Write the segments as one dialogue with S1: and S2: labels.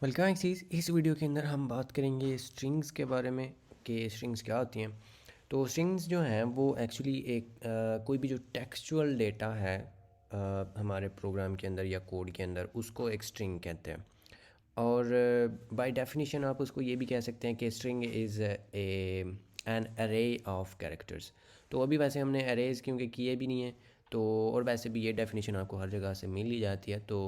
S1: Welcome axes. इस video के अंदर हम बात करेंगे स्ट्रिंग्स के बारे में कि स्ट्रिंग्स क्या होती हैं। तो स्ट्रिंग्स जो हैं वो एक्चुअली एक कोई भी जो टेक्सचुअल डेटा है हमारे प्रोग्राम के अंदर या कोड के अंदर उसको एक स्ट्रिंग कहते हैं। और बाय डेफिनेशन आप उसको ये भी कह सकते हैं कि स्ट्रिंग इज़ ए एन अरे ऑफ कैरेक्टर्स। तो अभी वैसे हमने अरेज क्योंकि किए भी नहीं हैं, तो और वैसे भी ये डेफिनेशन आपको हर जगह से मिल ही जाती है। तो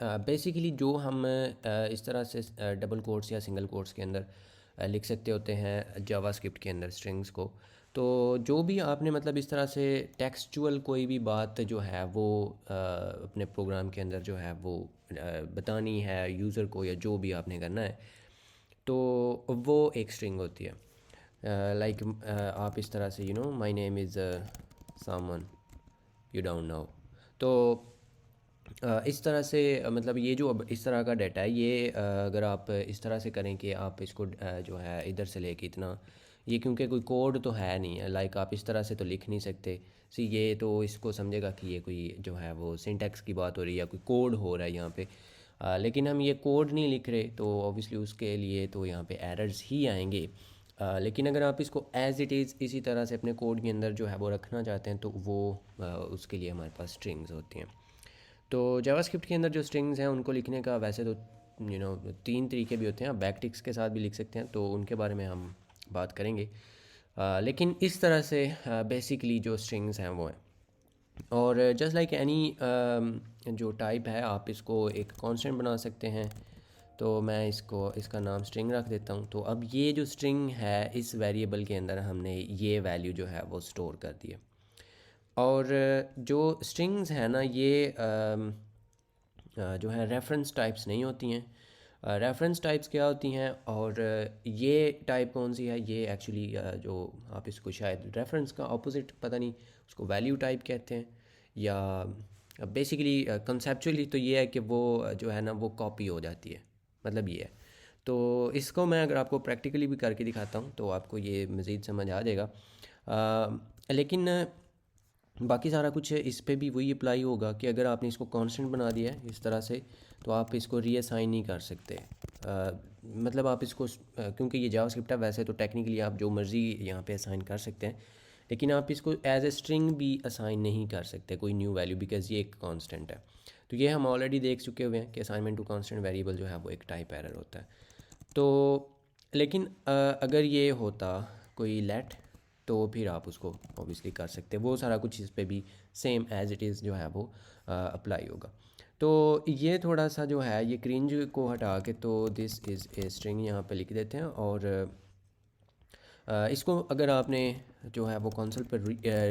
S1: बेसिकली जो हम इस तरह से डबल कोट्स या सिंगल कोट्स के अंदर लिख सकते होते हैं जावास्क्रिप्ट के अंदर स्ट्रिंग्स को। तो जो भी आपने मतलब इस तरह से टेक्सचुअल कोई भी बात जो है वो अपने प्रोग्राम के अंदर जो है वो बतानी है यूज़र को या जो भी आपने करना है, तो वो एक स्ट्रिंग होती है। लाइक आप इस तरह से my name is someone you don't know. तो इस तरह से मतलब ये जो अब इस तरह का डाटा है ये अगर आप इस तरह से करें कि आप इसको जो है इधर से लेके इतना, ये क्योंकि कोई कोड तो है नहीं है, लाइक आप इस तरह से तो लिख नहीं सकते। सी ये तो इसको समझेगा कि ये कोई जो है वो सिंटैक्स की बात हो रही है या कोई कोड हो रहा है यहाँ पे। लेकिन हम ये कोड नहीं लिख रहे तो ऑब्वियसली उसके लिए तो यहाँ पे एरर्स ही आएंगे। लेकिन अगर आप इसको एज़ इट इज़ इसी तरह से अपने कोड के अंदर जो है वो रखना चाहते हैं तो वो उसके लिए हमारे पास स्ट्रिंग्स होती हैं। तो जावास्क्रिप्ट के अंदर जो स्ट्रिंग्स हैं उनको लिखने का वैसे तो तीन तरीके भी होते हैं। आप बैकटिक्स के साथ भी लिख सकते हैं, तो उनके बारे में हम बात करेंगे। लेकिन इस तरह से बेसिकली जो स्ट्रिंग्स हैं वो हैं। और जस्ट लाइक एनी जो टाइप है आप इसको एक कांस्टेंट बना सकते हैं। तो मैं इसका नाम स्ट्रिंग रख देता हूँ। तो अब ये जो स्ट्रिंग है इस वेरिएबल के अंदर हमने ये वैल्यू जो है वो स्टोर कर दी है। और जो स्ट्रिंग्स है ना ये जो है रेफरेंस टाइप्स नहीं होती हैं। रेफरेंस टाइप्स क्या होती हैं और ये टाइप कौन सी है, ये एक्चुअली जो आप इसको शायद रेफरेंस का ऑपोजिट पता नहीं उसको वैल्यू टाइप कहते हैं या बेसिकली कंसेप्चुअली तो ये है कि वो जो है ना वो कॉपी हो जाती है, मतलब ये है। तो इसको मैं अगर आपको प्रैक्टिकली भी करके दिखाता हूँ तो आपको ये मज़ीद समझ आ जाएगा। लेकिन बाकी सारा कुछ इस पे भी वही अप्लाई होगा कि अगर आपने इसको कांस्टेंट बना दिया है इस तरह से तो आप इसको रीअसाइन नहीं कर सकते। मतलब आप इसको क्योंकि ये जावास्क्रिप्ट है वैसे तो टेक्निकली आप जो मर्ज़ी यहाँ पे असाइन कर सकते हैं, लेकिन आप इसको एज ए स्ट्रिंग भी असाइन नहीं कर सकते कोई न्यू वैल्यू, बिकॉज ये एक कांस्टेंट है। तो ये हम ऑलरेडी देख चुके हुए हैं कि असाइनमेंट टू कांस्टेंट वेरिएबल जो है वो एक टाइप एरर होता है। तो लेकिन अगर ये होता कोई लेट तो फिर आप उसको ऑब्वियसली कर सकते हैं, वो सारा कुछ इस पे भी सेम एज इट इज़ जो है वो अप्लाई होगा। तो ये थोड़ा सा जो है ये क्रिंज को हटा के तो दिस इज़ ए स्ट्रिंग यहाँ पे लिख देते हैं। और इसको अगर आपने जो है वो कंसोल पर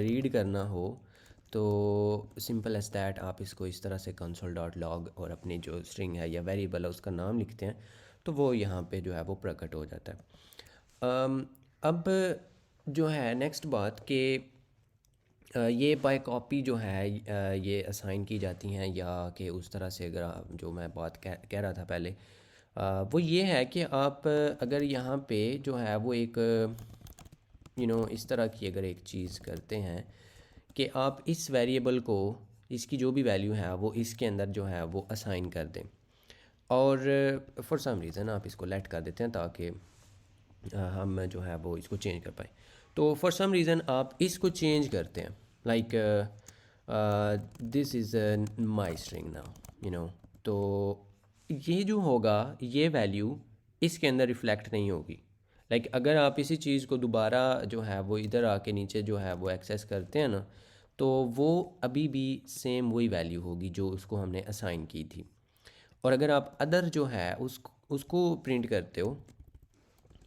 S1: रीड करना हो तो सिंपल एज दैट आप इसको इस तरह से कंसोल डॉट लॉग और अपनी जो स्ट्रिंग है या वेरिएबल है उसका नाम लिखते हैं तो वो यहाँ पे जो है वो प्रकट हो जाता है। अब जो है नेक्स्ट बात कि ये बाय कॉपी जो है ये असाइन की जाती हैं या कि उस तरह से अगर जो मैं बात कह रहा था पहले वो ये है कि आप अगर यहाँ पे जो है वो एक इस तरह की अगर एक चीज़ करते हैं कि आप इस वेरिएबल को इसकी जो भी वैल्यू है वो इसके अंदर जो है वो असाइन कर दें और फॉर सम रीज़न आप इसको लेट कर देते हैं ताकि हम जो है वो इसको चेंज कर पाएँ। तो फॉर सम रीज़न आप इसको चेंज करते हैं like this is my string now तो ये जो होगा ये वैल्यू इसके अंदर रिफ़्लेक्ट नहीं होगी। लाइक अगर आप इसी चीज़ को दोबारा जो है वो इधर आके नीचे जो है वो एक्सेस करते हैं ना तो वो अभी भी सेम वही वैल्यू होगी जो उसको हमने असाइन की थी। और अगर आप अदर जो है उसको प्रिंट करते हो,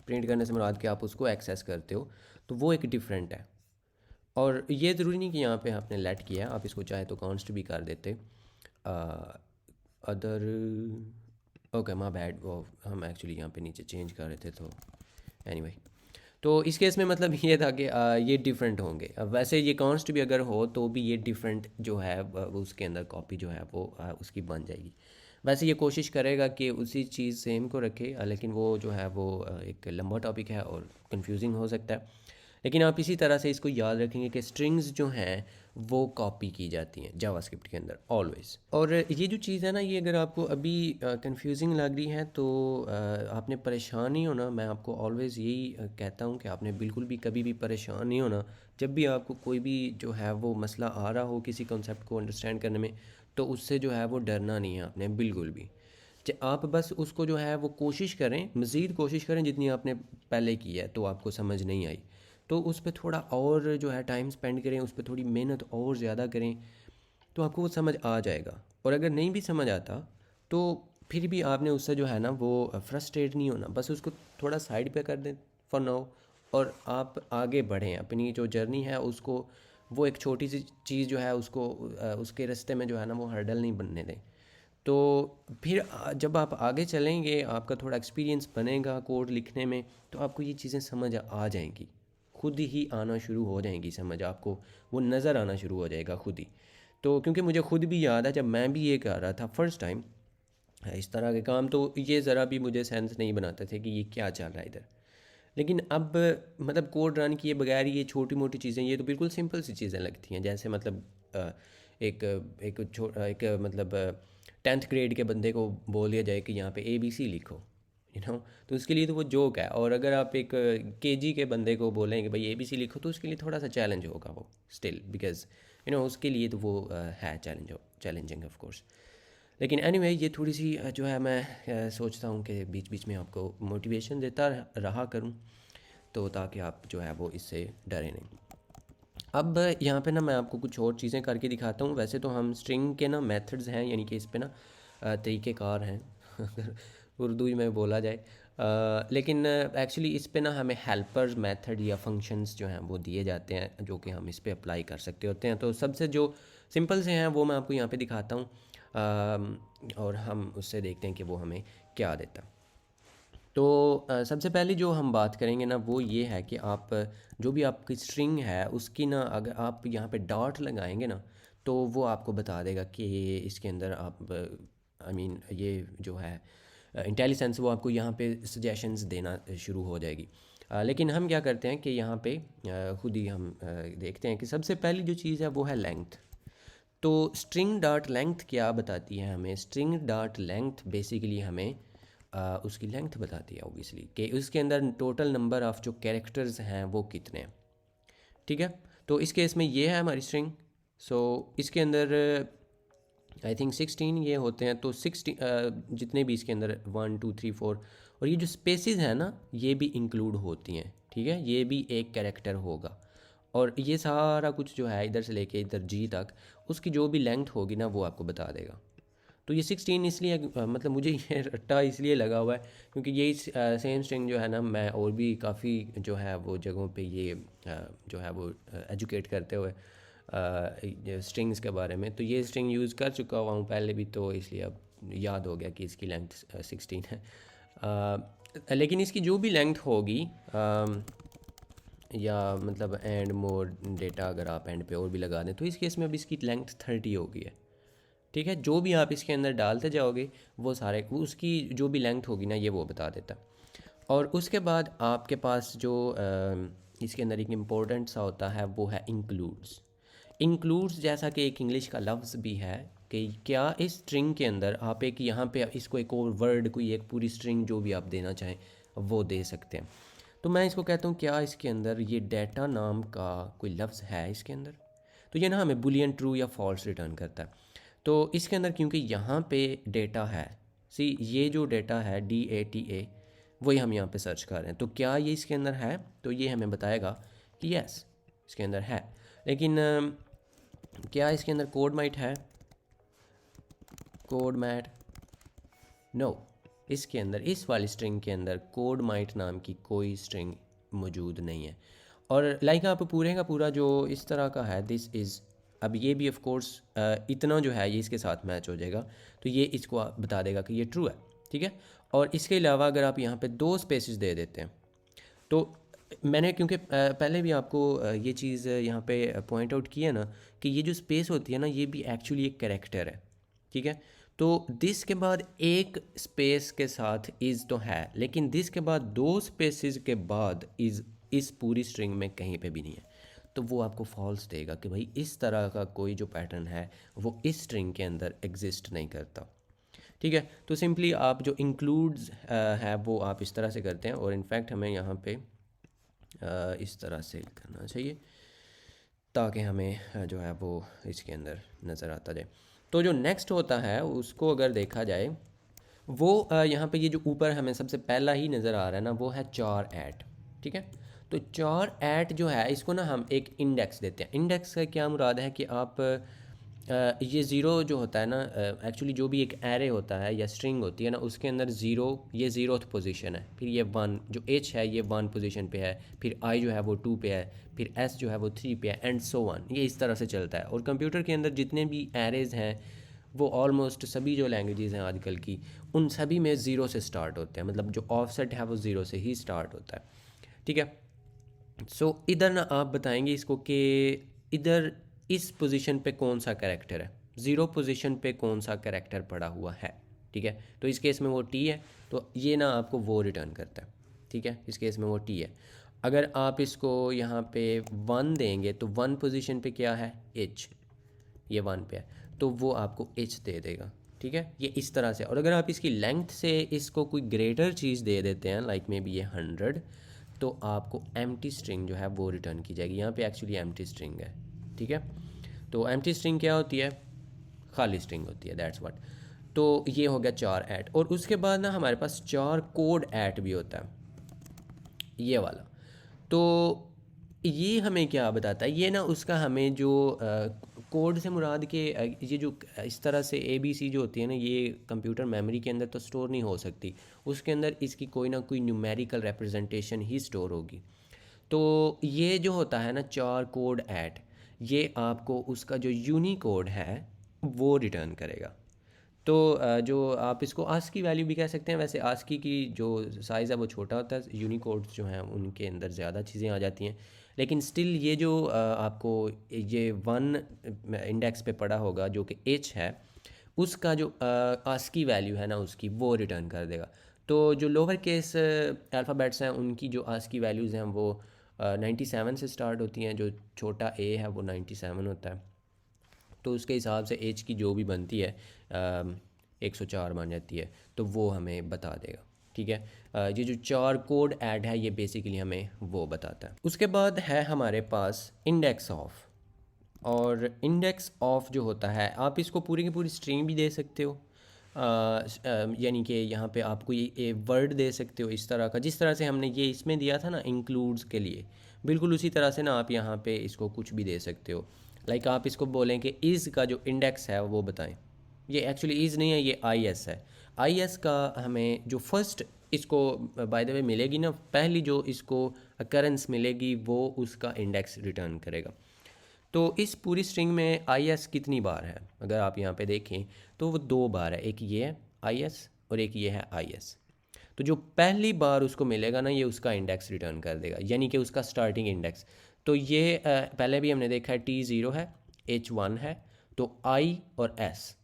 S1: प्रिंट करने से मुराद कि आप उसको एक्सेस करते हो, तो वो एक डिफरेंट है। और ये ज़रूरी नहीं कि यहाँ पे आपने लेट किया है, आप इसको चाहे तो कॉन्स्ट भी कर देते। अदर ओके माय बैड, वो हम एक्चुअली यहाँ पे नीचे चेंज कर रहे थे तो एनीवे तो इस केस में मतलब ये था कि ये डिफरेंट होंगे। अब वैसे ये कॉन्स्ट भी अगर हो तो भी ये डिफरेंट जो है वो उसके अंदर कॉपी जो है वो उसकी बन जाएगी। वैसे ये कोशिश करेगा कि उसी चीज़ सेम को रखे, लेकिन वो जो है वो एक लंबा टॉपिक है और कंफ्यूजिंग हो सकता है। लेकिन आप इसी तरह से इसको याद रखेंगे कि स्ट्रिंग्स जो हैं वो कॉपी की जाती हैं जावास्क्रिप्ट के अंदर ऑलवेज़। और ये जो चीज़ है ना, ये अगर आपको अभी कंफ्यूजिंग लग रही है तो आपने परेशान नहीं होना। मैं आपको ऑलवेज़ यही कहता हूँ कि आपने बिल्कुल भी कभी भी परेशान नहीं होना। जब भी आपको कोई भी जो है वो मसला आ रहा हो किसी कॉन्सेप्ट को अंडरस्टैंड करने में, तो उससे जो है वो डरना नहीं है आपने बिल्कुल भी। आप बस उसको जो है वो कोशिश करें, मज़ीद कोशिश करें जितनी आपने पहले की है तो आपको समझ नहीं आई, तो उस पे थोड़ा और जो है टाइम स्पेंड करें, उस पे थोड़ी मेहनत और ज़्यादा करें, तो आपको वो समझ आ जाएगा। और अगर नहीं भी समझ आता तो फिर भी आपने उससे जो है ना वो फ्रस्ट्रेट नहीं होना, बस उसको थोड़ा साइड पे कर दें फॉर नाउ, और आप आगे बढ़ें अपनी जो जर्नी है उसको। वो एक छोटी सी चीज़ जो है उसको उसके रास्ते में जो है ना वो हर्डल नहीं बनने दें। तो फिर जब आप आगे चलेंगे, आपका थोड़ा एक्सपीरियंस बनेगा कोड लिखने में, तो आपको ये चीज़ें समझ आ जाएंगी, खुद ही आना शुरू हो जाएंगी समझ, आपको वो नज़र आना शुरू हो जाएगा खुद ही। तो क्योंकि मुझे खुद भी याद है जब मैं भी ये कर रहा था फर्स्ट टाइम इस तरह के काम, तो ये ज़रा भी मुझे सेंस नहीं बनाते थे कि ये क्या चल रहा है इधर। लेकिन अब मतलब कोड रन किए बगैर ये छोटी मोटी चीज़ें, ये तो बिल्कुल सिंपल सी चीज़ें लगती हैं। जैसे मतलब एक एक मतलब 10th ग्रेड के बंदे को बोल दिया जाए कि यहाँ पे ABC लिखो, तो उसके लिए तो वो जोक है। और अगर आप एक KG के बंदे को बोलें कि भाई ABC लिखो, तो उसके लिए थोड़ा सा चैलेंज होगा वो स्टिल, बिकॉज उसके लिए तो वो है चैलेंजिंग ऑफ कोर्स। लेकिन एनीवे ये थोड़ी सी जो है मैं सोचता हूँ कि बीच बीच में आपको मोटिवेशन देता रहा करूँ, तो ताकि आप जो है वो इससे डरे नहीं। अब यहाँ पे ना मैं आपको कुछ और चीज़ें करके दिखाता हूँ। वैसे तो हम स्ट्रिंग के ना मेथड्स हैं, यानी कि इस पे ना तरीक़ेकार हैं अगर उर्दू ही में बोला जाए। लेकिन एक्चुअली इस पे ना हमें हेल्पर्स मेथड या फंक्शंस जो हैं वो दिए जाते हैं, जो कि हम इस पे अप्लाई कर सकते होते हैं। तो सबसे जो सिंपल से हैं वो मैं आपको यहाँ पे दिखाता हूँ, और हम उससे देखते हैं कि वो हमें क्या देता है। तो सबसे पहले जो हम बात करेंगे ना वो ये है कि आप जो भी आपकी स्ट्रिंग है उसकी ना अगर आप यहाँ पे डॉट लगाएंगे ना, तो वो आपको बता देगा कि इसके अंदर आप आई मीन ये जो है इंटेलिजेंस वो आपको यहाँ पे सजेशंस देना शुरू हो जाएगी। लेकिन हम क्या करते हैं कि यहाँ पे खुद ही हम देखते हैं कि सबसे पहली जो चीज़ है वो है लेंथ। तो स्ट्रिंग डॉट लेंथ क्या बताती है हमें? स्ट्रिंग डॉट लेंथ बेसिकली हमें उसकी लेंथ बताती है ऑब्वियसली, कि उसके अंदर टोटल नंबर ऑफ़ जो कैरेक्टर्स हैं वो कितने हैं। ठीक है, तो इस केस में ये है हमारी स्ट्रिंग। सो इसके अंदर आई थिंक 16 ये होते हैं, तो 16 जितने भी इसके अंदर 1 2 3 4, और ये जो स्पेसिस हैं ना ये भी इंक्लूड होती हैं। ठीक है, ये भी एक कैरेक्टर होगा। और ये सारा कुछ जो है इधर से लेके इधर जी तक, उसकी जो भी लेंथ होगी ना वो आपको बता देगा। तो ये 16 इसलिए मतलब मुझे ये रट्टा इसलिए लगा हुआ है क्योंकि यही सेम स्ट्रिंग जो है ना मैं और भी काफ़ी जो है वो जगहों पे ये जो है वो एजुकेट करते हुए स्ट्रिंग्स के बारे में, तो ये स्ट्रिंग यूज़ कर चुका हुआ हूँ पहले भी, तो इसलिए अब याद हो गया कि इसकी लेंथ 16 है। लेकिन इसकी जो भी लेंथ होगी या मतलब एंड मोर डेटा अगर आप एंड पे और भी लगा दें, तो इस केस में अब इसकी लेंथ 30 हो गई है। ठीक है, जो भी आप इसके अंदर डालते जाओगे वो सारे उसकी जो भी लेंथ होगी ना ये वो बता देता। और उसके बाद आपके पास जो इसके अंदर एक इम्पोर्टेंट सा होता है वो है इंक्लूड्स। इंक्लूड्स जैसा कि एक इंग्लिश का लफ्ज़ भी है कि क्या इस स्ट्रिंग के अंदर आप एक यहाँ पे इसको एक और वर्ड, कोई एक पूरी स्ट्रिंग जो भी आप देना चाहें वो दे सकते हैं। तो मैं इसको कहता हूँ क्या इसके अंदर ये डेटा नाम का कोई लफ्ज़ है इसके अंदर, तो ये ना हमें बुलियन ट्रू या फॉल्स रिटर्न करता है। तो इसके अंदर क्योंकि यहाँ पे डेटा है, सी ये जो डेटा है DATA वही हम यहाँ पे सर्च कर रहे हैं, तो क्या ये इसके अंदर है, तो ये हमें बताएगा कि यस इसके अंदर है। लेकिन क्या इसके अंदर कोड माइट है? कोड मैट नो, इसके अंदर इस वाली स्ट्रिंग के अंदर कोड माइट नाम की कोई स्ट्रिंग मौजूद नहीं है। और लाइक आप पूरे का पूरा जो इस तरह का है दिस इज़, अब ये भी ऑफ कोर्स इतना जो है ये इसके साथ मैच हो जाएगा, तो ये इसको बता देगा कि ये ट्रू है। ठीक है, और इसके अलावा अगर आप यहाँ पे 2 स्पेसेस दे देते हैं, तो मैंने क्योंकि पहले भी आपको ये चीज़ यहाँ पे पॉइंट आउट की है ना कि ये जो स्पेस होती है ना ये भी एक्चुअली एक कैरेक्टर है। ठीक है, तो दिस के बाद एक स्पेस के साथ इज़ तो है, लेकिन दिस के बाद 2 स्पेसेस के बाद इज़ इस पूरी स्ट्रिंग में कहीं पे भी नहीं है। तो वो आपको फॉल्स देगा कि भाई इस तरह का कोई जो पैटर्न है वो इस स्ट्रिंग के अंदर एग्जिस्ट नहीं करता। ठीक है, तो सिंपली आप जो इंक्लूड्स है वो आप इस तरह से करते हैं, और इनफैक्ट हमें यहाँ पे इस तरह से करना चाहिए ताकि हमें जो है वो इसके अंदर नज़र आता जाए। तो जो नेक्स्ट होता है उसको अगर देखा जाए, वो यहाँ पे ये जो ऊपर हमें सबसे पहला ही नज़र आ रहा है ना, वो है चार ऐट। ठीक है, तो चार ऐट जो है इसको ना हम एक इंडेक्स देते हैं। इंडेक्स का क्या मुराद है कि आप ये ज़ीरो जो होता है ना, एक्चुअली जो भी एक एरे होता है या स्ट्रिंग होती है ना, उसके अंदर ज़ीरो ये ज़ीरोथ पोजीशन है, फिर ये वन जो एच है ये वन पोजीशन पे है, फिर आई जो है वो टू पे है, फिर एस जो है वो थ्री पे है, एंड सो वन। ये इस तरह से चलता है। और कंप्यूटर के अंदर जितने भी एरेज़ हैं वो ऑलमोस्ट सभी जो लैंग्वेजेज़ हैं आजकल की, उन सभी में ज़ीरो से स्टार्ट होते हैं, मतलब जो ऑफसेट है वो ज़ीरो से ही स्टार्ट होता है। ठीक है, सो इधर ना आप बताएंगे इसको कि इधर इस पोजीशन पे कौन सा कैरेक्टर है, ज़ीरो पोजीशन पे कौन सा कैरेक्टर पड़ा हुआ है। ठीक है, तो इस केस में वो टी है, तो ये ना आपको वो रिटर्न करता है। ठीक है, इस केस में वो टी है। अगर आप इसको यहाँ पे वन देंगे तो वन पोजीशन पे क्या है, एच, ये वन पे है, तो वो आपको एच दे देगा। ठीक है, ये इस तरह से। और अगर आप इसकी लेंथ से इसको कोई ग्रेटर चीज़ दे देते हैं, लाइक मे बी ये 100, तो आपको एम्प्टी स्ट्रिंग जो है वो रिटर्न की जाएगी। यहाँ पे एक्चुअली एम्प्टी स्ट्रिंग है। ठीक है, तो एम्प्टी स्ट्रिंग क्या होती है, खाली स्ट्रिंग होती है, दैट्स व्हाट। तो ये हो गया चार ऐट। और उसके बाद ना हमारे पास चार कोड ऐट भी होता है, ये वाला। तो ये हमें क्या बताता है, ये ना उसका हमें जो कोड से मुराद के ये जो इस तरह से ए बी सी जो होती है ना, ये कंप्यूटर मेमोरी के अंदर तो स्टोर नहीं हो सकती, उसके अंदर इसकी कोई ना कोई न्यूमेरिकल रिप्रेजेंटेशन ही स्टोर होगी। तो ये जो होता है ना चार कोड ऐट, ये आपको उसका जो यूनिकोड है वो रिटर्न करेगा। तो जो आप इसको आस्की वैल्यू भी कह सकते हैं। वैसे आस्की की जो साइज़ है वो छोटा होता है, यूनिकोड्स जो हैं उनके अंदर ज़्यादा चीज़ें आ जाती हैं, लेकिन स्टिल ये जो आपको ये वन इंडेक्स पे पड़ा होगा जो कि एच है, उसका जो आस्की वैल्यू है ना उसकी, वो रिटर्न कर देगा। तो जो लोअर केस अल्फ़ाबेट्स हैं उनकी जो आस्की वैल्यूज़ हैं वो 97 से स्टार्ट होती हैं, जो छोटा ए है वो 97 होता है। तो उसके हिसाब से एज की जो भी बनती है 104 मान जाती है, तो वो हमें बता देगा। ठीक है, ये जो चार कोड ऐड है ये बेसिकली हमें वो बताता है। उसके बाद है हमारे पास इंडेक्स ऑफ। और इंडेक्स ऑफ जो होता है, आप इसको पूरी की पूरी स्ट्रिंग भी दे सकते हो, यानी कि यहाँ पे आप कोई वर्ड दे सकते हो इस तरह का, जिस तरह से हमने ये इसमें दिया था ना इंक्लूड्स के लिए, बिल्कुल उसी तरह से ना आप यहाँ पे इसको कुछ भी दे सकते हो। लाइक आप इसको बोलें कि इज़ का जो इंडेक्स है वो बताएं। ये एक्चुअली इज़ नहीं है, ये आई एस है। आई एस का हमें जो फर्स्ट इसको बाय द वे मिलेगी ना, पहली जो इसको अकरेंस मिलेगी वो उसका इंडेक्स रिटर्न करेगा। तो इस पूरी स्ट्रिंग में आई एस कितनी बार है, अगर आप यहाँ पे देखें तो वो दो बार है, एक ये है आई एस और एक ये है आई एस। तो जो पहली बार उसको मिलेगा ना ये उसका इंडेक्स रिटर्न कर देगा, यानी कि उसका स्टार्टिंग इंडेक्स। तो ये पहले भी हमने देखा है टी ज़ीरो है, एच वन है, तो आई और एस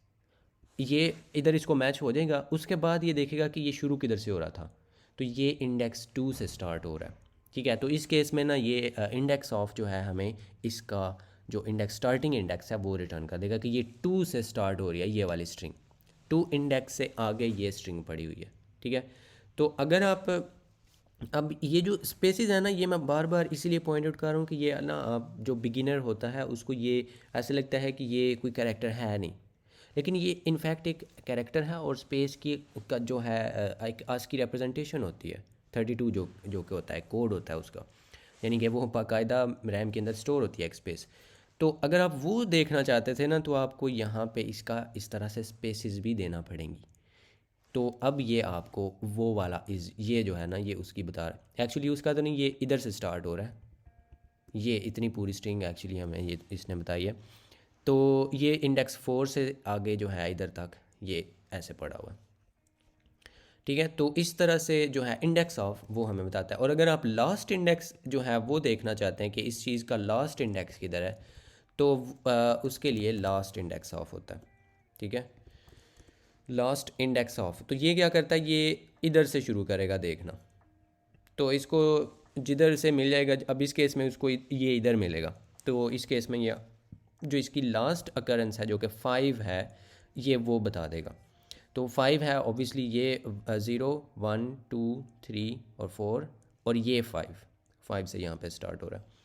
S1: ये इधर इसको मैच हो जाएगा। उसके बाद ये देखेगा कि ये शुरू किधर से हो रहा था, तो ये इंडेक्स टू से स्टार्ट हो रहा है। ठीक है, तो इस केस में ना ये इंडेक्स ऑफ जो है हमें इसका जो इंडेक्स स्टार्टिंग इंडेक्स है वो रिटर्न कर देगा कि ये टू से स्टार्ट हो रही है ये वाली स्ट्रिंग, टू इंडेक्स से आगे ये स्ट्रिंग पड़ी हुई है। ठीक है, तो अगर आप अब ये जो स्पेसिस है ना, ये मैं बार बार इसीलिए पॉइंट आउट कर रहा हूँ कि ये ना आप जो बिगिनर होता है उसको ये ऐसे लगता है कि ये कोई कैरेक्टर है नहीं, लेकिन ये इनफैक्ट एक कैरेक्टर है। और स्पेस की का जो है एक आज की रिप्रेजेंटेशन होती है 32 जो जो कि होता है कोड होता है उसका, यानी कि वो बाकायदा रैम के अंदर स्टोर होती है एक स्पेस। तो अगर आप वो देखना चाहते थे ना, तो आपको यहाँ पे इसका इस तरह से स्पेसिस भी देना पड़ेंगी। तो अब ये आपको वो वाला इज़ ये जो है ना ये उसकी बता रहा है, एक्चुअली उसका तो नहीं, ये इधर से स्टार्ट हो रहा है, ये इतनी पूरी स्ट्रिंग एक्चुअली हमें ये इसने बताई है। तो ये इंडेक्स फोर से आगे जो है इधर तक ये ऐसे पड़ा हुआ है। ठीक है, तो इस तरह से जो है इंडेक्स ऑफ वो हमें बताता है। और अगर आप लास्ट इंडेक्स जो है वो देखना चाहते हैं कि इस चीज़ का लास्ट इंडेक्स किधर है, तो उसके लिए लास्ट इंडेक्स ऑफ होता है। ठीक है, लास्ट इंडेक्स ऑफ, तो ये क्या करता है, ये इधर से शुरू करेगा देखना। तो इसको जिधर से मिल जाएगा, अब इस केस में उसको ये इधर मिलेगा, तो इस केस में ये जो इसकी लास्ट अकरेंस है जो कि 5 है, ये वो बता देगा। तो 5 है ऑब्वियसली, ये 0 1 2 3 और 4, और ये 5 से यहाँ पे स्टार्ट हो रहा है।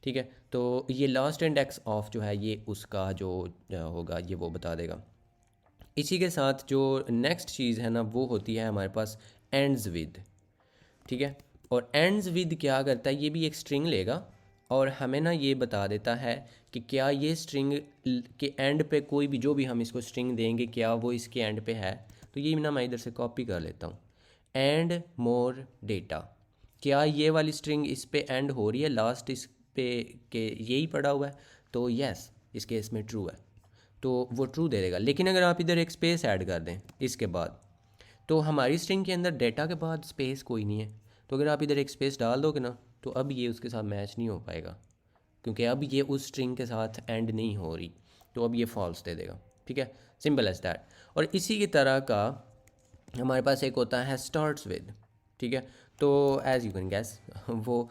S1: ठीक है, तो ये लास्ट इंडेक्स ऑफ जो है ये उसका जो होगा ये वो बता देगा। इसी के साथ जो नेक्स्ट चीज़ है ना वो होती है हमारे पास एंड्स विद। ठीक है, और एंड्स विद क्या करता है, ये भी एक स्ट्रिंग लेगा और हमें ना ये बता देता है कि क्या ये स्ट्रिंग के एंड पे कोई भी, जो भी हम इसको स्ट्रिंग देंगे, क्या वो इसके एंड पे है। तो ये ना मैं इधर से कॉपी कर लेता हूँ, एंड मोर डेटा, क्या ये वाली स्ट्रिंग इस पे एंड हो रही है, लास्ट इस पे के यही पड़ा हुआ है, तो यस इस केस में ट्रू है, तो वो ट्रू दे देगा। लेकिन अगर आप इधर एक स्पेस ऐड कर दें इसके बाद, तो हमारी स्ट्रिंग के अंदर डेटा के बाद स्पेस कोई नहीं है, तो अगर आप इधर एक स्पेस डाल दोगे ना तो अब ये उसके साथ मैच नहीं हो पाएगा, क्योंकि अब ये उस स्ट्रिंग के साथ एंड नहीं हो रही, तो अब ये फॉल्स दे देगा। ठीक है, सिंपल एज दैट। और इसी की तरह का हमारे पास एक होता है स्टार्ट्स विद। ठीक है, तो एज़ यू कैन गैस वो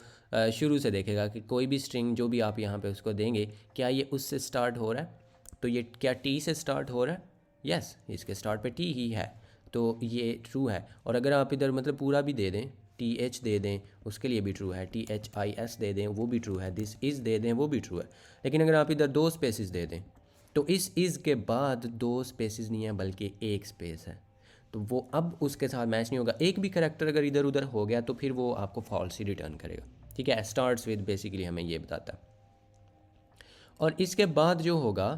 S1: शुरू से देखेगा कि कोई भी स्ट्रिंग जो भी आप यहाँ पे उसको देंगे, क्या ये उससे स्टार्ट हो रहा है, तो ये क्या टी से स्टार्ट हो रहा है, यस इसके स्टार्ट पे टी ही है, तो ये ट्रू है। और अगर आप इधर मतलब पूरा भी दे दें, टी एच दे दें, उसके लिए भी ट्रू है, टी एच आई एस दे दें वो भी ट्रू है, दिस इज़ दे दें वो भी ट्रू है। लेकिन अगर आप इधर 2 स्पेसिस दे दें, तो इस इज़ के बाद 2 स्पेसिस नहीं है बल्कि एक स्पेस है, तो वो अब उसके साथ मैच नहीं होगा। एक भी करेक्टर अगर इधर उधर हो गया तो फिर वो आपको फॉल्स ही रिटर्न करेगा। ठीक है, स्टार्ट्स विद बेसिकली हमें ये बताता है। और इसके बाद जो होगा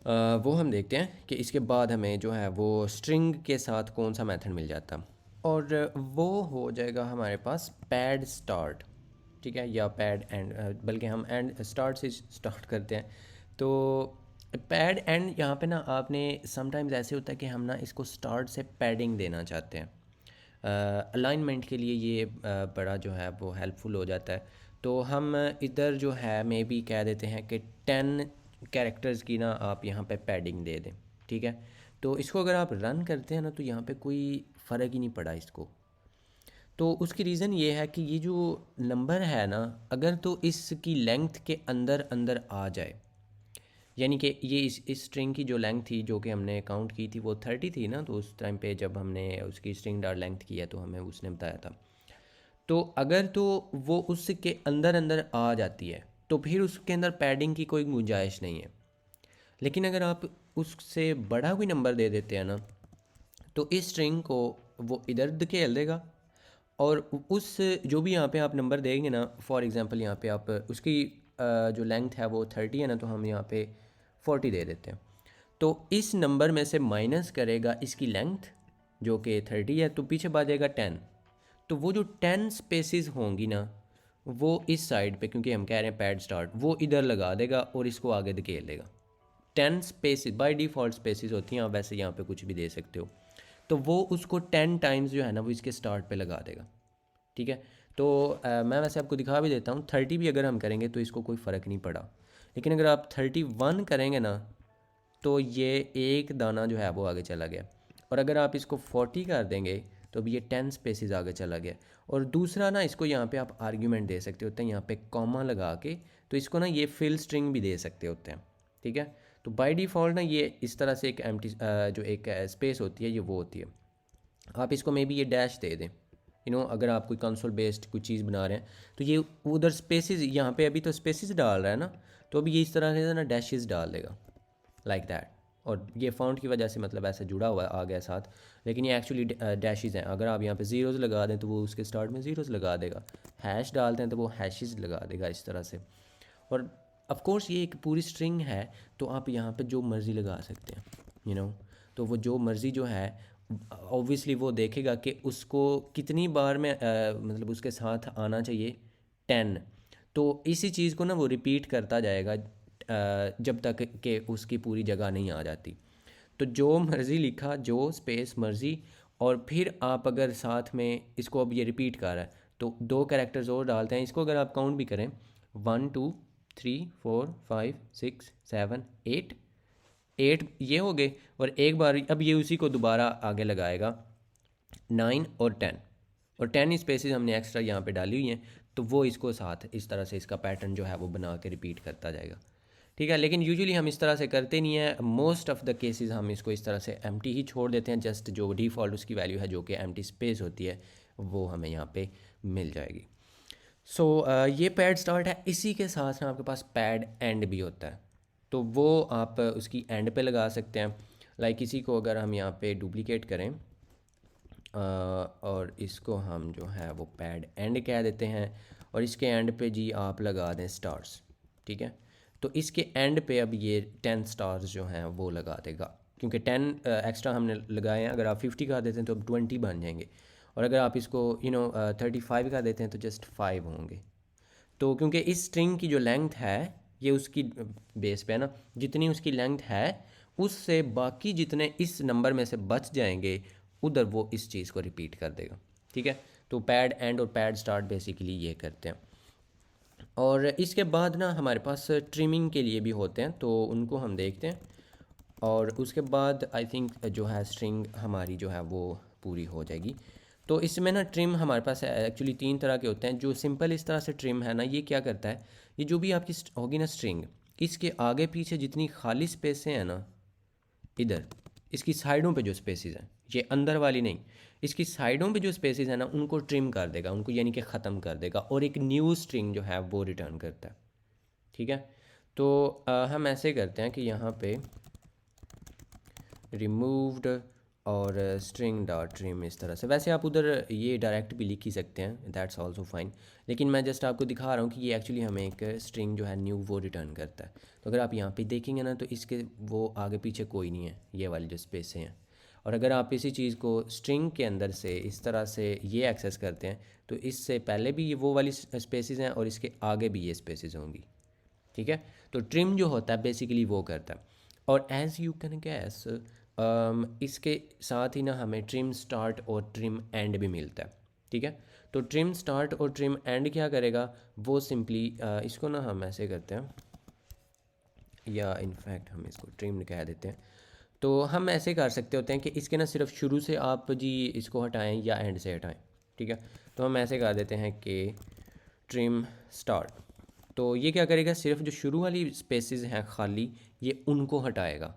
S1: वो हम देखते हैं कि इसके बाद हमें जो है वो स्ट्रिंग के साथ कौन सा मेथड मिल जाता है, और वो हो जाएगा हमारे पास पैड स्टार्ट। ठीक है, या पैड एंड, बल्कि हम एंड स्टार्ट से स्टार्ट करते हैं। तो पैड एंड यहाँ पे ना आपने समटाइम्स ऐसे होता है कि हम ना इसको स्टार्ट से पैडिंग देना चाहते हैं, अलाइनमेंट के लिए ये बड़ा जो है वो हेल्पफुल हो जाता है। तो हम इधर जो है मे बी कह देते हैं कि 10 कैरेक्टर्स की ना आप यहाँ पे पैडिंग दे दें। ठीक है, तो इसको अगर आप रन करते हैं ना तो यहाँ पे कोई फ़र्क ही नहीं पड़ा इसको। तो उसकी रीज़न ये है कि ये जो नंबर है ना, अगर तो इसकी लेंथ के अंदर अंदर आ जाए, यानी कि ये इस स्ट्रिंग की जो लेंथ थी जो कि हमने काउंट की थी वो 30 थी ना, तो उस टाइम पे जब हमने उसकी स्ट्रिंग डॉट लेंथ किया तो हमें उसने बताया था। तो अगर तो वो उसके अंदर अंदर आ जाती है तो फिर उसके अंदर पैडिंग की कोई गुंजाइश नहीं है। लेकिन अगर आप उससे बड़ा कोई नंबर दे देते हैं ना, तो इस स्ट्रिंग को वो इधर धकेल देगा, और उस जो भी यहाँ पे आप नंबर देंगे ना, फॉर एग्ज़ाम्पल यहाँ पे आप उसकी जो लेंथ है वो 30 है ना, तो हम यहाँ पे 40 दे देते हैं। तो इस नंबर में से माइनस करेगा इसकी लेंथ जो कि 30 है, तो पीछे बाद जाएगा 10। तो वो जो 10 स्पेसिस होंगी ना वो इस साइड पे, क्योंकि हम कह रहे हैं पैड स्टार्ट, वो इधर लगा देगा और इसको आगे धकेल देगा। 10 स्पेसिस बाय डिफ़ॉल्ट स्पेसिस होती हैं, आप वैसे यहाँ पे कुछ भी दे सकते हो, तो वो उसको 10 टाइम्स जो है ना वो इसके स्टार्ट पे लगा देगा। ठीक है, तो मैं वैसे आपको दिखा भी देता हूँ, 30 भी अगर हम करेंगे तो इसको कोई फ़र्क नहीं पड़ा। लेकिन अगर आप 31 करेंगे ना तो ये एक दाना जो है वो आगे चला गया, और अगर आप इसको 40 कर देंगे तो अब ये 10 स्पेसिस आगे चला गया। और दूसरा ना, इसको यहाँ पे आप आर्ग्यूमेंट दे सकते होते हैं यहाँ पे कॉमा लगा के, तो इसको ना ये फिल स्ट्रिंग भी दे सकते होते हैं। ठीक है, तो बाय डिफ़ॉल्ट ना ये इस तरह से एक एम्प्टी जो एक स्पेस होती है ये वो होती है। आप इसको मे बी ये डैश दे दें, अगर आप कोई कंसोल बेस्ड कोई चीज़ बना रहे हैं तो ये उधर स्पेसिस, यहाँ पे अभी तो स्पेसिस डाल रहा है ना, तो अभी ये इस तरह से ना डैशेस डाल देगा लाइक दैट। और ये फ़ॉन्ट की वजह से मतलब ऐसा जुड़ा हुआ आ गया साथ, लेकिन ये एक्चुअली डैशेस हैं। अगर आप यहाँ पे ज़ीरोज़ लगा दें तो वो उसके स्टार्ट में ज़ीरोज़ लगा देगा, हैश डालते हैं तो वो हैशेस लगा देगा इस तरह से। और ऑफ कोर्स ये एक पूरी स्ट्रिंग है, तो आप यहाँ पे जो मर्ज़ी लगा सकते हैं, तो वो जो मर्ज़ी जो है ऑब्वियसली वो देखेगा कि उसको कितनी बार में मतलब उसके साथ आना चाहिए 10। तो इसी चीज़ को ना वो रिपीट करता जाएगा जब तक कि उसकी पूरी जगह नहीं आ जाती। तो जो मर्ज़ी लिखा, जो स्पेस मर्ज़ी, और फिर आप अगर साथ में इसको अब ये रिपीट कर रहा है तो 2 कैरेक्टर्स और डालते हैं। इसको अगर आप काउंट भी करें 1 2 3 4 5 6 7 8 8 ये हो गए, और एक बार अब ये उसी को दोबारा आगे लगाएगा 9 और 10, और 10 स्पेसिस हमने एक्स्ट्रा यहाँ पे डाली हुई हैं। तो वो इसको साथ इस तरह से इसका पैटर्न जो है वो बना के रिपीट करता जाएगा। ठीक है, लेकिन यूजुअली हम इस तरह से करते नहीं है। मोस्ट ऑफ़ द केसेस हम इसको इस तरह से एम्प्टी ही छोड़ देते हैं। जस्ट जो डिफ़ॉल्ट उसकी वैल्यू है जो कि एम्प्टी स्पेस होती है वो हमें यहाँ पे मिल जाएगी। सो ये पैड स्टार्ट है। इसी के साथ ना आपके पास पैड एंड भी होता है, तो वो आप उसकी एंड पे लगा सकते हैं। लाइक इसी को अगर हम यहाँ पे डुप्लीकेट करें और इसको हम जो है वो पैड एंड कह देते हैं, और इसके एंड पे जी आप लगा दें स्टार्स। ठीक है, तो इसके एंड पे अब ये 10 स्टार्स जो हैं वो लगा देगा, क्योंकि 10 एक्स्ट्रा हमने लगाए हैं। अगर आप 50 का देते हैं तो अब 20 बन जाएंगे, और अगर आप इसको 35 का देते हैं तो जस्ट 5 होंगे। तो क्योंकि इस स्ट्रिंग की जो लेंथ है ये उसकी बेस पे है ना, जितनी उसकी लेंथ है उससे बाकी जितने इस नंबर में से बच जाएंगे उधर वो इस चीज़ को रिपीट कर देगा। ठीक है, तो पैड एंड और पैड स्टार्ट बेसिकली ये करते हैं। और इसके बाद ना हमारे पास ट्रिमिंग के लिए भी होते हैं, तो उनको हम देखते हैं। और उसके बाद आई थिंक जो है स्ट्रिंग हमारी जो है वो पूरी हो जाएगी। तो इसमें ना ट्रिम हमारे पास एक्चुअली 3 तरह के होते हैं। जो सिंपल इस तरह से ट्रिम है ना, ये क्या करता है, ये जो भी आपकी होगी ना स्ट्रिंग, इसके आगे पीछे जितनी खाली स्पेसें हैं ना, इधर इसकी साइडों पे जो स्पेसेस हैं, ये अंदर वाली नहीं, इसकी साइडों पे जो स्पेसेस हैं ना उनको ट्रिम कर देगा, उनको यानी कि ख़त्म कर देगा, और एक न्यू स्ट्रिंग जो है वो रिटर्न करता है। ठीक है, तो हम ऐसे करते हैं कि यहाँ पे रिमूव्ड और स्ट्रिंग डॉट ट्रिम इस तरह से। वैसे आप उधर ये डायरेक्ट भी लिख ही सकते हैं, दैट्स आल्सो फाइन, लेकिन मैं जस्ट आपको दिखा रहा हूँ कि ये एक्चुअली हमें एक स्ट्रिंग जो है न्यू वो रिटर्न करता है। तो अगर आप यहाँ पे देखेंगे ना तो इसके वो आगे पीछे कोई नहीं है, ये वाली जो स्पेस हैं। और अगर आप इसी चीज़ को स्ट्रिंग के अंदर से इस तरह से ये एक्सेस करते हैं तो इससे पहले भी ये वो वाली स्पेसेस हैं और इसके आगे भी ये स्पेसेस होंगी। ठीक है, तो ट्रिम जो होता है बेसिकली वो करता है। और एज़ यू कैन गैस इसके साथ ही ना हमें ट्रिम स्टार्ट और ट्रिम एंड भी मिलता है। ठीक है, तो ट्रिम स्टार्ट और ट्रिम एंड क्या करेगा, वो सिंपली इसको ना हम ऐसे करते हैं, या इनफैक्ट हम इसको ट्रिम कह देते हैं। तो हम ऐसे कर सकते होते हैं कि इसके ना सिर्फ शुरू से आप जी इसको हटाएं या एंड से हटाएं। ठीक है, तो हम ऐसे कर देते हैं कि ट्रिम स्टार्ट, तो ये क्या करेगा, सिर्फ जो शुरू वाली स्पेसेस हैं खाली ये उनको हटाएगा।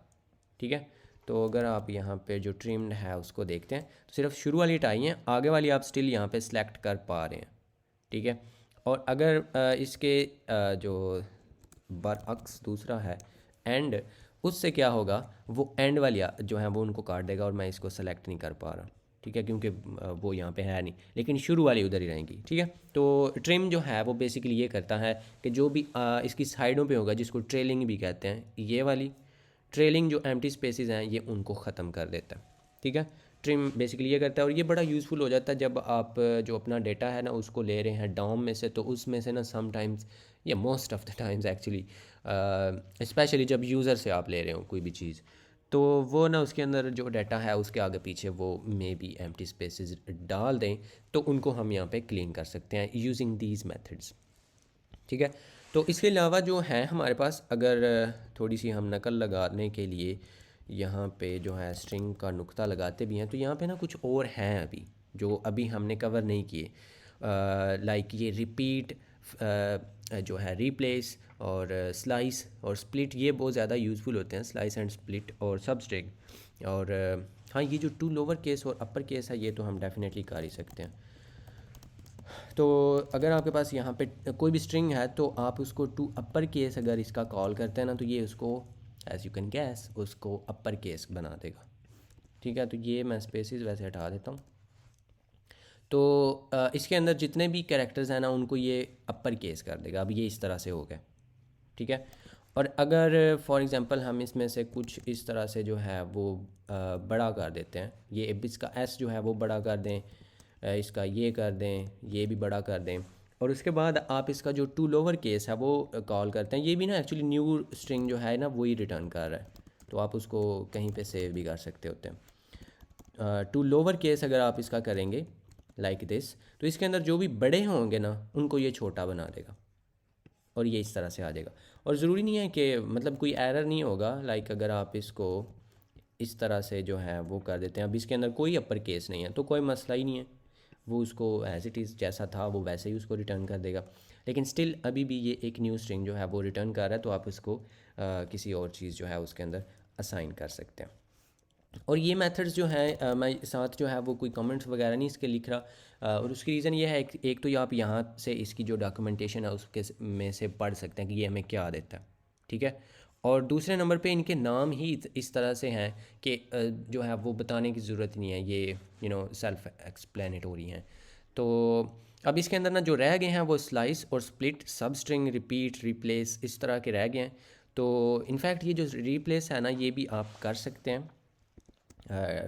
S1: ठीक है, तो अगर आप यहाँ पे जो ट्रिम्ड है उसको देखते हैं तो सिर्फ शुरू वाली हटाई है, आगे वाली आप स्टिल यहाँ पे सिलेक्ट कर पा रहे हैं। ठीक है, और अगर इसके जो बरअक्स दूसरा है एंड, उससे क्या होगा, वो एंड वाली जो है वो उनको काट देगा, और मैं इसको सेलेक्ट नहीं कर पा रहा। ठीक है, क्योंकि वो यहाँ पे है नहीं, लेकिन शुरू वाली उधर ही रहेंगी। ठीक है, तो ट्रिम जो है वो बेसिकली ये करता है कि जो भी इसकी साइडों पे होगा, जिसको ट्रेलिंग भी कहते हैं, ये वाली ट्रेलिंग जो एम्प्टी स्पेसेस हैं ये उनको ख़त्म कर देता है। ठीक है, ट्रिम बेसिकली ये करता है, और ये बड़ा यूज़फुल हो जाता है जब आप जो अपना डेटा है ना उसको ले रहे हैं डॉम में से, तो उसमें से ना समटाइम्स या most of the times actually, specially जब यूज़र से आप ले रहे हो कोई भी चीज़, तो वो ना उसके अंदर जो डाटा है उसके आगे पीछे वो मे बी एम्प्टी स्पेसेस डाल दें, तो उनको हम यहाँ पे क्लीन कर सकते हैं यूजिंग दीज मेथड्स। ठीक है, तो इसके अलावा जो है हमारे पास, अगर थोड़ी सी हम नकल लगाने के लिए यहाँ पे जो है स्ट्रिंग का नुक्ता लगाते भी हैं, तो यहाँ पे ना कुछ और हैं अभी जो अभी हमने कवर नहीं किए। लाइक ये रिपीट जो है, रिप्लेस और स्लाइस और स्प्लिट, ये बहुत ज़्यादा यूज़फुल होते हैं, स्लाइस एंड स्प्लिट और सबस्ट्रिंग। और हाँ, ये जो टू लोअर केस और अपर केस है ये तो हम डेफिनेटली कर ही सकते हैं। तो अगर आपके पास यहाँ पे कोई भी स्ट्रिंग है तो आप उसको टू अपर केस अगर इसका कॉल करते हैं ना, तो ये उसको एज यू कैन गैस उसको अपर केस बना देगा। ठीक है, तो ये मैं स्पेसिस वैसे हटा देता हूँ। तो इसके अंदर जितने भी कैरेक्टर्स हैं ना उनको ये अपर केस कर देगा। अब ये इस तरह से हो गया। ठीक है, और अगर फॉर एग्ज़ाम्पल हम इसमें से कुछ इस तरह से जो है वो बड़ा कर देते हैं, ये इसका एस जो है वो बड़ा कर दें, इसका ये कर दें, ये भी बड़ा कर दें, और उसके बाद आप इसका जो टू लोअर केस है वो कॉल करते हैं। ये भी ना एक्चुअली न्यू स्ट्रिंग जो है ना वही रिटर्न कर रहा है, तो आप उसको कहीं पे सेव भी कर सकते होते हैं। टू लोअर केस अगर आप इसका करेंगे लाइक दिस, तो इसके अंदर जो भी बड़े होंगे ना उनको ये छोटा बना देगा, और ये इस तरह से आ जाएगा। और ज़रूरी नहीं है कि मतलब कोई एरर नहीं होगा, लाइक अगर आप इसको इस तरह से जो है वो कर देते हैं, अब इसके अंदर कोई अपर केस नहीं है तो कोई मसला ही नहीं है। वो उसको एज इट इज़ जैसा था वो वैसे ही उसको रिटर्न कर देगा। लेकिन स्टिल अभी भी ये एक न्यू स्ट्रिंग जो है वो रिटर्न कर रहा है, तो आप उसको किसी और चीज़ जो है उसके अंदर असाइन कर सकते हैं। और ये मेथड्स जो हैं मैं साथ जो है वो कोई कमेंट्स वगैरह नहीं इसके लिख रहा, और उसकी रीज़न ये है एक तो ये आप यहाँ से इसकी जो डॉक्यूमेंटेशन है उसके में से पढ़ सकते हैं कि ये हमें क्या देता है, ठीक है। और दूसरे नंबर पे इनके नाम ही इस तरह से हैं कि जो है वो बताने की ज़रूरत नहीं है, ये सेल्फ एक्सप्लेनेटरी हैं। तो अब इसके अंदर ना जो रह गए हैं वो स्लाइस और स्प्लिट, सब स्ट्रिंग, रिपीट, रिप्लेस, इस तरह के रह गए हैं। तो इनफैक्ट ये जो रिप्लेस है ना ये भी आप कर सकते हैं,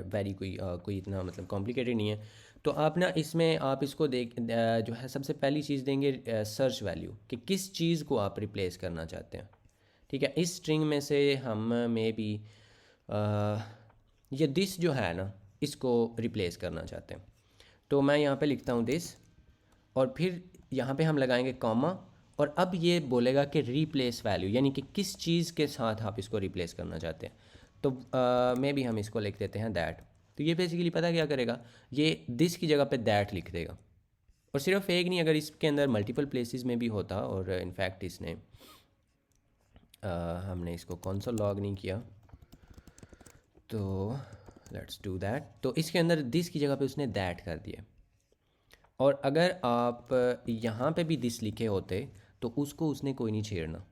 S1: वेरी कोई इतना मतलब कॉम्प्लिकेटेड नहीं है। तो आप ना इसमें आप इसको जो है सबसे पहली चीज़ देंगे सर्च वैल्यू, कि किस चीज़ को आप रिप्लेस करना चाहते हैं, ठीक है। इस स्ट्रिंग में से हम मे बी ये दिस जो है ना इसको रिप्लेस करना चाहते हैं। तो मैं यहाँ पे लिखता हूँ दिस, और फिर यहाँ पे हम लगाएंगे कॉमा, और अब ये बोलेगा कि रिप्लेस वैल्यू, यानी कि किस चीज़ के साथ आप इसको रिप्लेस करना चाहते हैं। तो मे भी हम इसको लिख देते हैं दैट। तो ये बेसिकली पता क्या करेगा, ये दिस की जगह पे दैट लिख देगा। और सिर्फ एक नहीं, अगर इसके अंदर मल्टीपल प्लेसेस में भी होता, और इनफैक्ट इसने हमने इसको कंसोल लॉग नहीं किया, तो लेट्स डू दैट। तो इसके अंदर दिस की जगह पे उसने दैट कर दिया। और अगर आप यहाँ पे भी दिस लिखे होते तो उसको उसने कोई नहीं छेड़ना,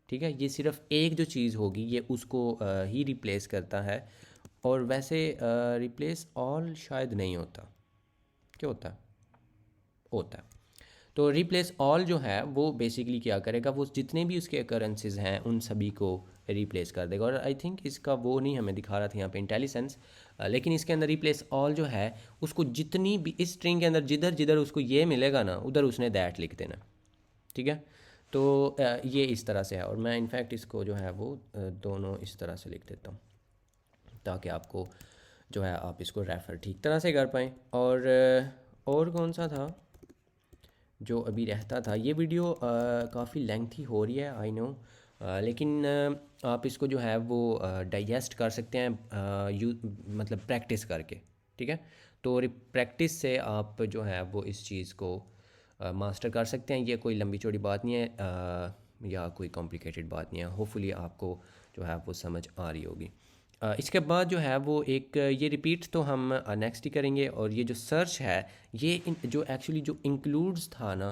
S1: ठीक है। ये सिर्फ एक जो चीज़ होगी ये उसको ही रिप्लेस करता है। और वैसे रिप्लेस ऑल शायद नहीं होता, क्या होता है, होता है। तो रिप्लेस ऑल जो है वो बेसिकली क्या करेगा, वो जितने भी उसके अकरेंसेस हैं उन सभी को रिप्लेस कर देगा। और आई थिंक इसका वो नहीं हमें दिखा रहा था यहाँ पे इंटेलिसेंस, लेकिन इसके अंदर रिप्लेस ऑल जो है उसको जितनी भी इस स्ट्रिंग के अंदर जिधर जिधर उसको ये मिलेगा ना उधर उसने दैट लिख देना, ठीक है। तो ये इस तरह से है, और मैं इनफैक्ट इसको जो है वो दोनों इस तरह से लिख देता हूँ ताकि आपको जो है आप इसको रेफ़र ठीक तरह से कर पाएँ। और कौन सा था जो अभी रहता था, ये वीडियो काफ़ी लेंथी हो रही है आई नो, लेकिन आप इसको जो है वो डाइजेस्ट कर सकते हैं मतलब प्रैक्टिस करके, ठीक है। तो प्रैक्टिस से आप जो है वो इस चीज़ को मास्टर कर सकते हैं। ये कोई लंबी चौड़ी बात नहीं है, या कोई कॉम्प्लिकेटेड बात नहीं है। होपफुली आपको जो है वो समझ आ रही होगी। इसके बाद जो है वो एक ये रिपीट तो हम नेक्स्ट ही करेंगे, और ये जो सर्च है ये जो एक्चुअली जो इंक्लूड्स था ना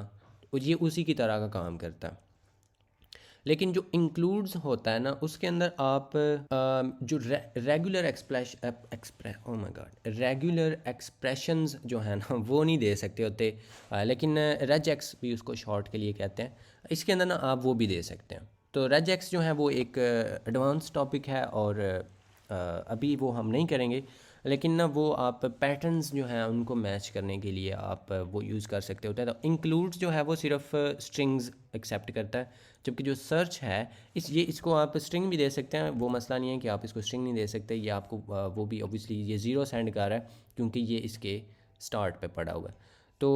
S1: ये उसी की तरह का काम करता है। लेकिन जो इंक्लूड्स होता है ना उसके अंदर आप जो regular oh my God regular expressions जो है ना वो नहीं दे सकते होते, लेकिन रेजेक्स भी उसको शॉर्ट के लिए कहते हैं, इसके अंदर ना आप वो भी दे सकते हैं। तो रेजेक्स जो है वो एक एडवांस टॉपिक है, और अभी वो हम नहीं करेंगे, लेकिन ना वो आप पैटर्न्स जो हैं उनको मैच करने के लिए आप वो यूज़ कर सकते होते हैं। तो इंक्लूड्स जो है वो सिर्फ स्ट्रिंग्स एक्सेप्ट करता है, जबकि जो सर्च है इसको आप स्ट्रिंग भी दे सकते हैं, वो मसला नहीं है कि आप इसको स्ट्रिंग नहीं दे सकते। ये आपको वो भी ऑब्वियसली ये ज़ीरो सेंड कर रहा है क्योंकि ये इसके स्टार्ट पे पड़ा हुआ है, तो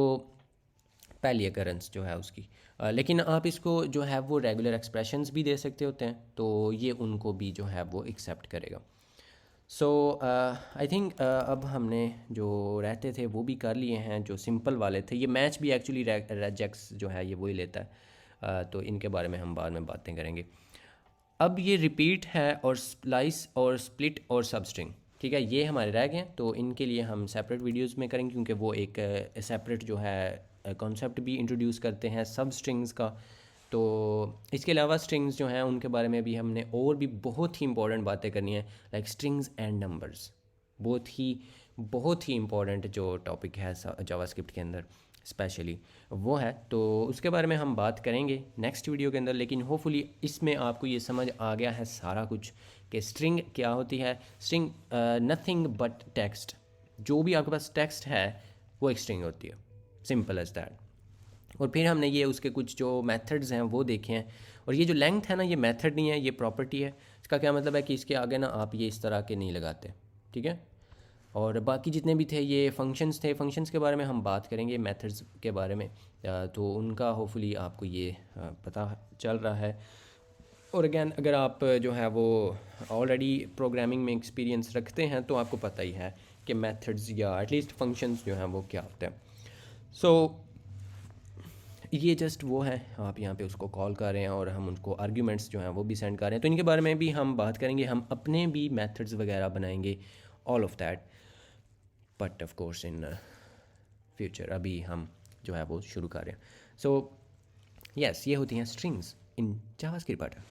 S1: पहली अकरेंस जो है उसकी। लेकिन आप इसको जो है वो रेगुलर एक्सप्रेशंस भी दे सकते होते हैं, तो ये उनको भी जो है वो एक्सेप्ट करेगा। सो आई थिंक अब हमने जो रहते थे वो भी कर लिए हैं, जो सिंपल वाले थे। ये मैच भी एक्चुअली रेजेक्स जो है ये वही लेता है, तो इनके बारे में हम बाद में बातें करेंगे। अब ये रिपीट है और स्प्लाइस और स्प्लिट और सबस्ट्रिंग, ठीक है, ये हमारे रह गए हैं। तो इनके लिए हम सेपरेट वीडियोस में करेंगे क्योंकि वो एक सेपरेट जो है कॉन्सेप्ट भी इंट्रोड्यूस करते हैं सब स्ट्रिंग्स का। तो इसके अलावा स्ट्रिंग्स जो हैं उनके बारे में भी हमने और भी बहुत ही इंपॉर्टेंट बातें करनी है, लाइक स्ट्रिंग्स एंड नंबर्स, बहुत ही इंपॉर्टेंट जो टॉपिक है जावास्क्रिप्ट के अंदर स्पेशली वो है। तो उसके बारे में हम बात करेंगे नेक्स्ट वीडियो के अंदर, लेकिन होपफुली इसमें आपको ये समझ आ गया है सारा कुछ कि स्ट्रिंग क्या होती है। स्ट्रिंग नथिंग बट टेक्स्ट, जो भी आपके पास टेक्स्ट है वो एक स्ट्रिंग होती है, सिंपल एज दैट। और फिर हमने ये उसके कुछ जो मेथड्स हैं वो देखे हैं। और ये जो लेंथ है ना ये मेथड नहीं है, ये प्रॉपर्टी है। इसका क्या मतलब है कि इसके आगे ना आप ये इस तरह के नहीं लगाते, ठीक है। और बाकी जितने भी थे ये फंक्शंस थे, फंक्शंस के बारे में हम बात करेंगे, मेथड्स के बारे में, तो उनका होपफुली आपको ये पता चल रहा है। और अगेन अगर आप जो है वो ऑलरेडी प्रोग्रामिंग में एक्सपीरियंस रखते हैं तो आपको पता ही है के मेथड्स या एटलीस्ट फंक्शंस जो हैं वो क्या होते हैं। सो ये जस्ट वो है, आप यहाँ पे उसको कॉल कर रहे हैं और हम उनको आर्ग्यूमेंट्स जो हैं वो भी सेंड कर रहे हैं, तो इनके बारे में भी हम बात करेंगे, हम अपने भी मेथड्स वगैरह बनाएंगे, all of that, but of course in future. अभी हम जो है वो शुरू कर रहे हैं। सो यस, ये होती हैं स्ट्रिंग्स इन जावास्क्रिप्ट।